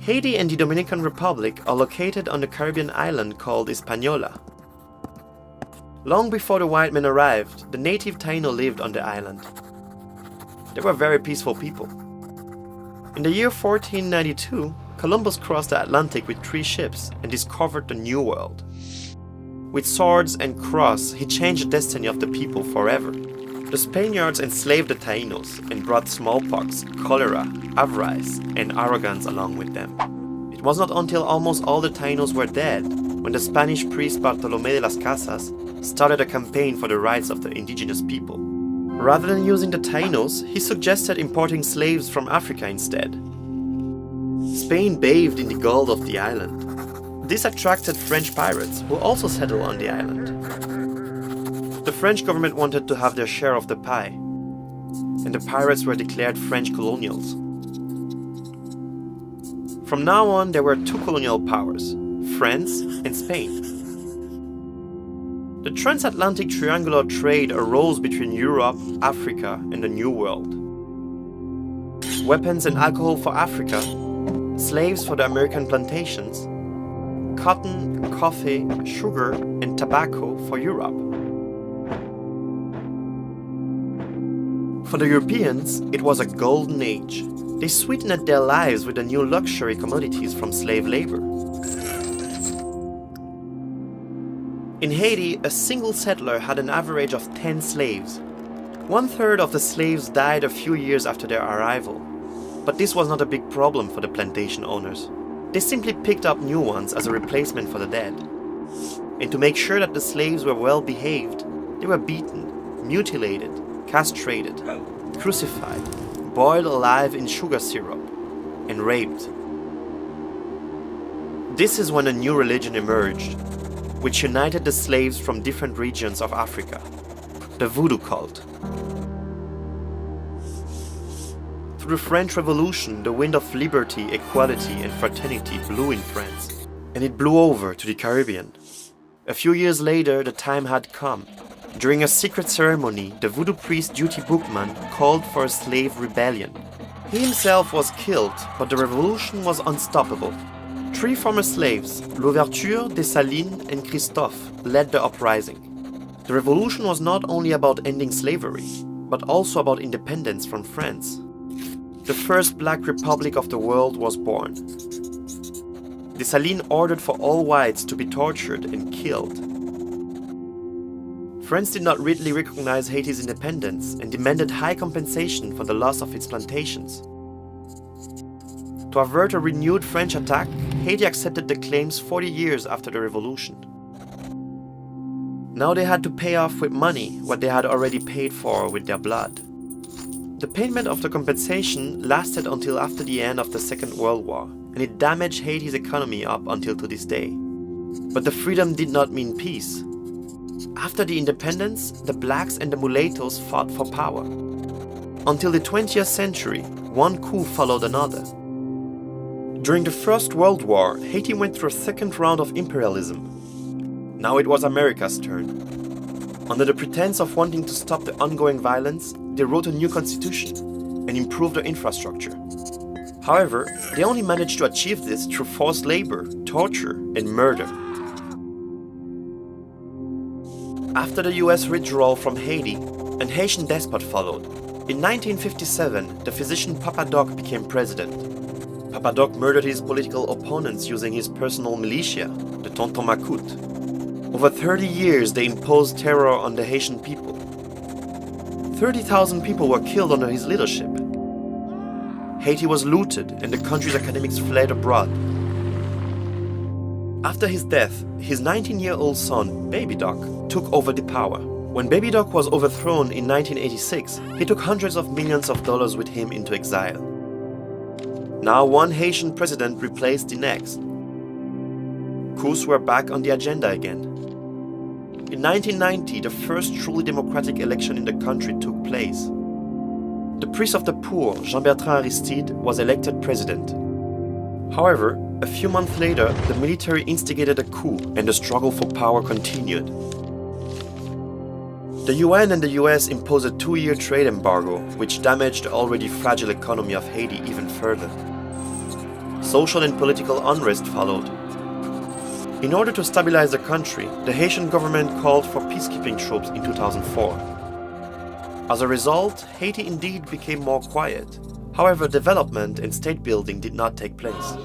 Haiti and the Dominican Republic are located on the Caribbean island called Hispaniola. Long before the white men arrived, the native Taino lived on the island. They were very peaceful people. In the year 1492, Columbus crossed the Atlantic with 3 ships and discovered the New World. With swords and cross, he changed the destiny of the people forever. The Spaniards enslaved the Tainos and brought smallpox, cholera, avarice, and arrogance along with them. It was not until almost all the Tainos were dead when the Spanish priest Bartolomé de las Casas started a campaign for the rights of the indigenous people. Rather than using the Tainos, he suggested importing slaves from Africa instead. Spain bathed in the gold of the island. This attracted French pirates, who also settled on the island. The French government wanted to have their share of the pie, and the pirates were declared French colonials. From now on, there were 2 colonial powers, France and Spain. The transatlantic triangular trade arose between Europe, Africa, and the New World. Weapons and alcohol for Africa, slaves for the American plantations, cotton, coffee, sugar, and tobacco for Europe. For the Europeans, it was a golden age. They sweetened their lives with the new luxury commodities from slave labor. In Haiti, a single settler had an average of 10 slaves. 1/3 of the slaves died a few years after their arrival. But this was not a big problem for the plantation owners. They simply picked up new ones as a replacement for the dead. And to make sure that the slaves were well behaved, they were beaten, mutilated, castrated, crucified, boiled alive in sugar syrup, and raped. This is when a new religion emerged, which united the slaves from different regions of Africa, the voodoo cult. Through the French Revolution, the wind of liberty, equality, and fraternity blew in France, and it blew over to the Caribbean. A few years later, the time had come. During a secret ceremony, the voodoo priest Duty Bookman called for a slave rebellion. He himself was killed, but the revolution was unstoppable. 3 former slaves, Louverture, Dessalines, and Christophe, led the uprising. The revolution was not only about ending slavery, but also about independence from France. The first black republic of the world was born. Dessalines ordered for all whites to be tortured and killed. France did not readily recognize Haiti's independence and demanded high compensation for the loss of its plantations. To avert a renewed French attack, Haiti accepted the claims 40 years after the revolution. Now they had to pay off with money what they had already paid for with their blood. The payment of the compensation lasted until after the end of the Second World War, and it damaged Haiti's economy up until to this day. But the freedom did not mean peace. After the independence, the blacks and the mulattoes fought for power. Until the 20th century, one coup followed another. During the First World War, Haiti went through a second round of imperialism. Now it was America's turn. Under the pretense of wanting to stop the ongoing violence, they wrote a new constitution and improved their infrastructure. However, they only managed to achieve this through forced labor, torture, and murder. After the US withdrawal from Haiti, an Haitian despot followed. In 1957, the physician Papa Doc became president. Papa Doc murdered his political opponents using his personal militia, the Tonton Macoute. Over 30 years, they imposed terror on the Haitian people. 30,000 people were killed under his leadership. Haiti was looted and the country's academics fled abroad. After his death, his 19-year-old son, Baby Doc, took over the power. When Baby Doc was overthrown in 1986, he took hundreds of millions of dollars with him into exile. Now one Haitian president replaced the next. Coups were back on the agenda again. In 1990, the first truly democratic election in the country took place. The priest of the poor, Jean-Bertrand Aristide, was elected president. However, a few months later, the military instigated a coup and the struggle for power continued. The UN and the US imposed a 2-year trade embargo, which damaged the already fragile economy of Haiti even further. Social and political unrest followed. In order to stabilize the country, the Haitian government called for peacekeeping troops in 2004. As a result, Haiti indeed became more quiet. However, development and state building did not take place.